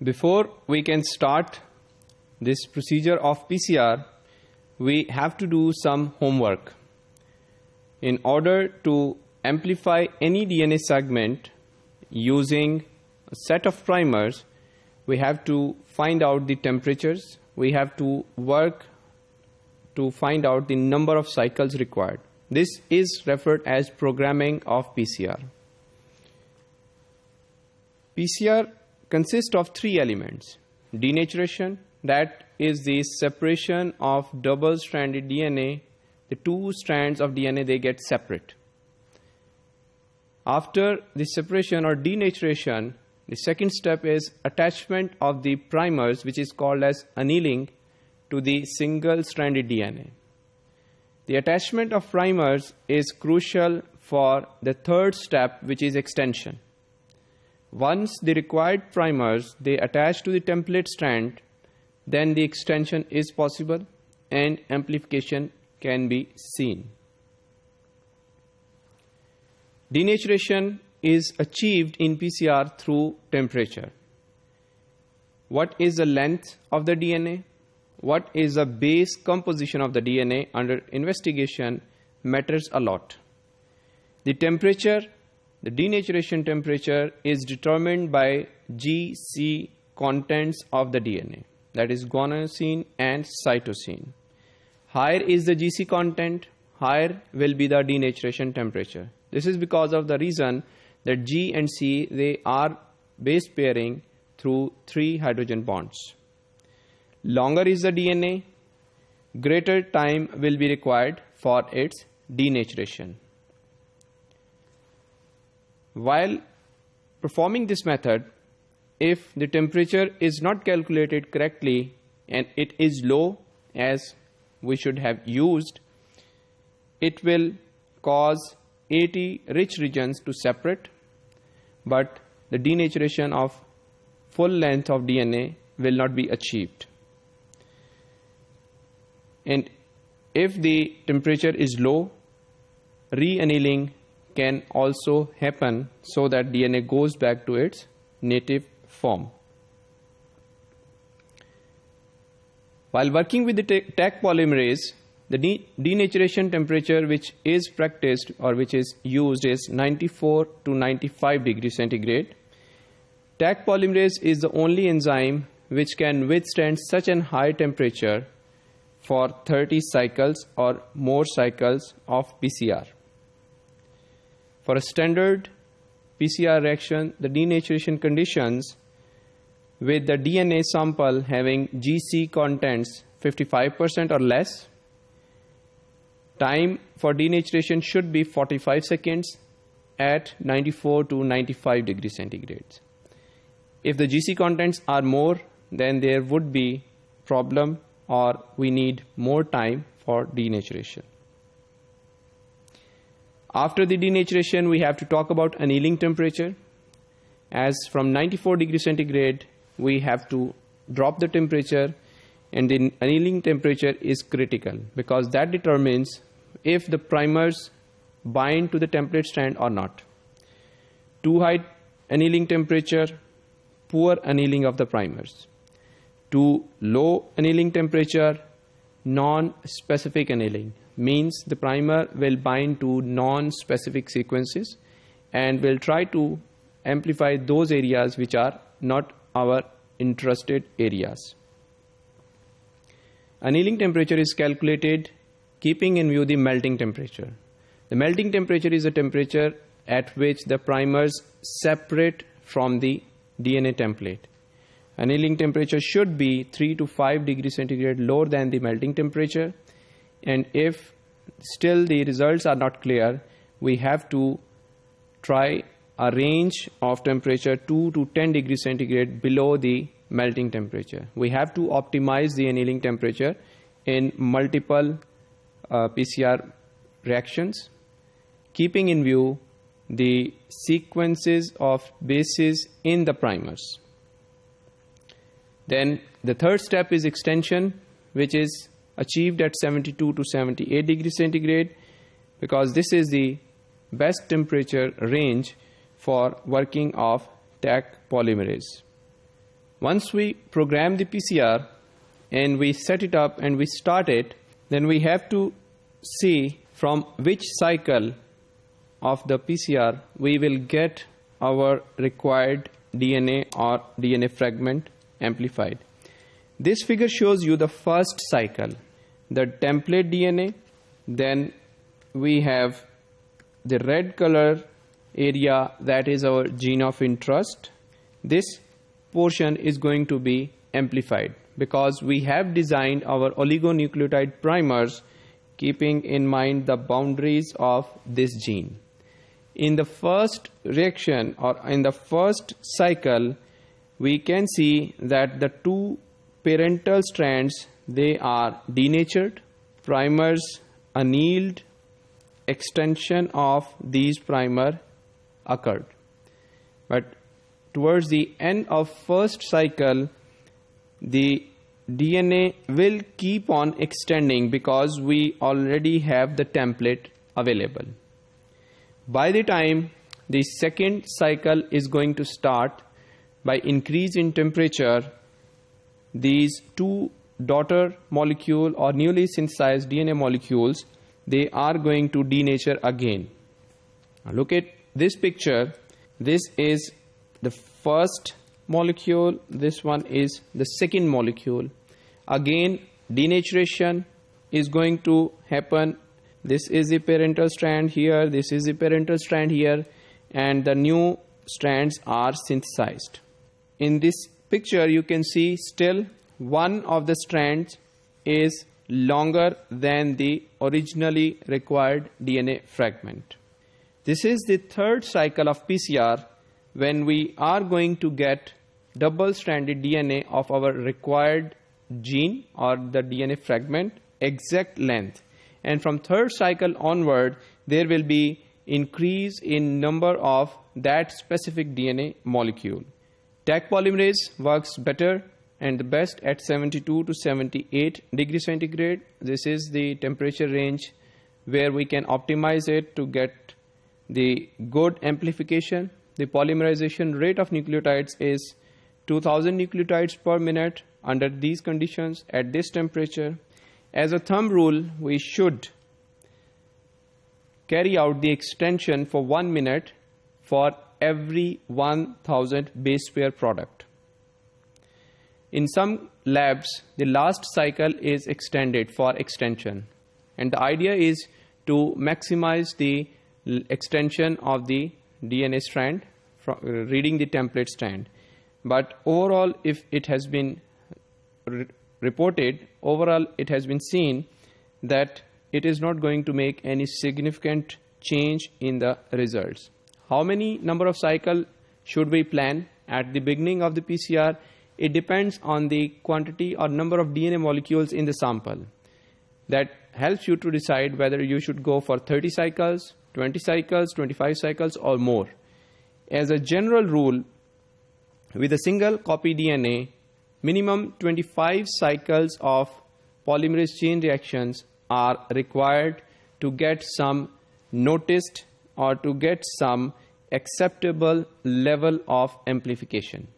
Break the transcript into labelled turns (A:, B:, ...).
A: Before we can start this procedure of PCR, we have to do some homework. In order to amplify any DNA segment using a set of primers, we have to find out the temperatures. We have to work to find out the number of cycles required. This is referred as programming of PCR. PCR consists of three elements. Denaturation, that is the separation of double-stranded DNA. The two strands of DNA, they get separate. After the separation or denaturation, the second step is attachment of the primers, which is called as annealing, to the single-stranded DNA. The attachment of primers is crucial for the third step, which is extension. Once the required primers they attach to the template strand, then the extension is possible and amplification can be seen. Denaturation is achieved in PCR through temperature. What is the length of the DNA? What is the base composition of the DNA under investigation matters a lot. The temperature, the denaturation temperature, is determined by GC contents of the DNA, that is guanosine and cytosine. Higher is the GC content, higher will be the denaturation temperature. This is because of the reason that G and C, they are base pairing through 3 hydrogen bonds. Longer is the DNA, greater time will be required for its denaturation. While performing this method, if the temperature is not calculated correctly and it is low as we should have used, it will cause 80 rich regions to separate, but the denaturation of full length of DNA will not be achieved. And if the temperature is low, re-annealing can also happen so that DNA goes back to its native form. While working with the Taq polymerase, the denaturation temperature which is practiced or which is used is 94 to 95 degrees centigrade. Taq polymerase is the only enzyme which can withstand such a high temperature for 30 cycles or more cycles of PCR. For a standard PCR reaction, the denaturation conditions with the DNA sample having GC contents 55% or less, time for denaturation should be 45 seconds at 94 to 95 degrees centigrade. If the GC contents are more, then there would be problem or we need more time for denaturation. After the denaturation, we have to talk about annealing temperature. As from 94 degrees centigrade, we have to drop the temperature, and the annealing temperature is critical because that determines if the primers bind to the template strand or not. Too high annealing temperature, poor annealing of the primers. Too low annealing temperature, non-specific annealing, means the primer will bind to non-specific sequences and will try to amplify those areas which are not our interested areas. Annealing temperature is calculated keeping in view the melting temperature. The melting temperature is the temperature at which the primers separate from the DNA template. Annealing temperature should be 3 to 5 degrees centigrade lower than the melting temperature, and if still the results are not clear, we have to try a range of temperature 2 to 10 degrees centigrade below the melting temperature. We have to optimize the annealing temperature in multiple PCR reactions, keeping in view the sequences of bases in the primers. Then the third step is extension, which is achieved at 72 to 78 degrees centigrade because this is the best temperature range for working of Taq polymerase. Once we program the PCR and we set it up and we start it, then we have to see from which cycle of the PCR we will get our required DNA or DNA fragment amplified. This figure shows you the first cycle, the template DNA. Then we have the red color area, that is our gene of interest. This portion is going to be amplified because we have designed our oligonucleotide primers keeping in mind the boundaries of this gene. In the first reaction or in the first cycle, we can see that the two parental strands, they are denatured, primers annealed, extension of these primer occurred. But towards the end of first cycle, the DNA will keep on extending because we already have the template available. By the time the second cycle is going to start, by increase in temperature, these two daughter molecule or newly synthesized DNA molecules, they are going to denature again. Now look at this picture. This is the first molecule, this one is the second molecule. Again, denaturation is going to happen. This is the parental strand here, this is the parental strand here, and the new strands are synthesized. In this picture, you can see still one of the strands is longer than the originally required DNA fragment. This is the third cycle of PCR when we are going to get double-stranded DNA of our required gene or the DNA fragment exact length. And from third cycle onward, there will be increase in number of that specific DNA molecule. Taq polymerase works better and the best at 72 to 78 degrees centigrade. This is the temperature range where we can optimize it to get the good amplification. The polymerization rate of nucleotides is 2000 nucleotides per minute under these conditions at this temperature. As a thumb rule, we should carry out the extension for 1 minute for every 1000 base pair product. In some labs, the last cycle is extended for extension, and the idea is to maximize the extension of the DNA strand from reading the template strand. But overall, if it has been reported, overall it has been seen that it is not going to make any significant change in the results. How many number of cycle should we plan at the beginning of the PCR? It depends on the quantity or number of DNA molecules in the sample. That helps you to decide whether you should go for 30 cycles, 20 cycles, 25 cycles or more. As a general rule, with a single copy DNA, minimum 25 cycles of polymerase chain reactions are required to get some noticed or to get some acceptable level of amplification.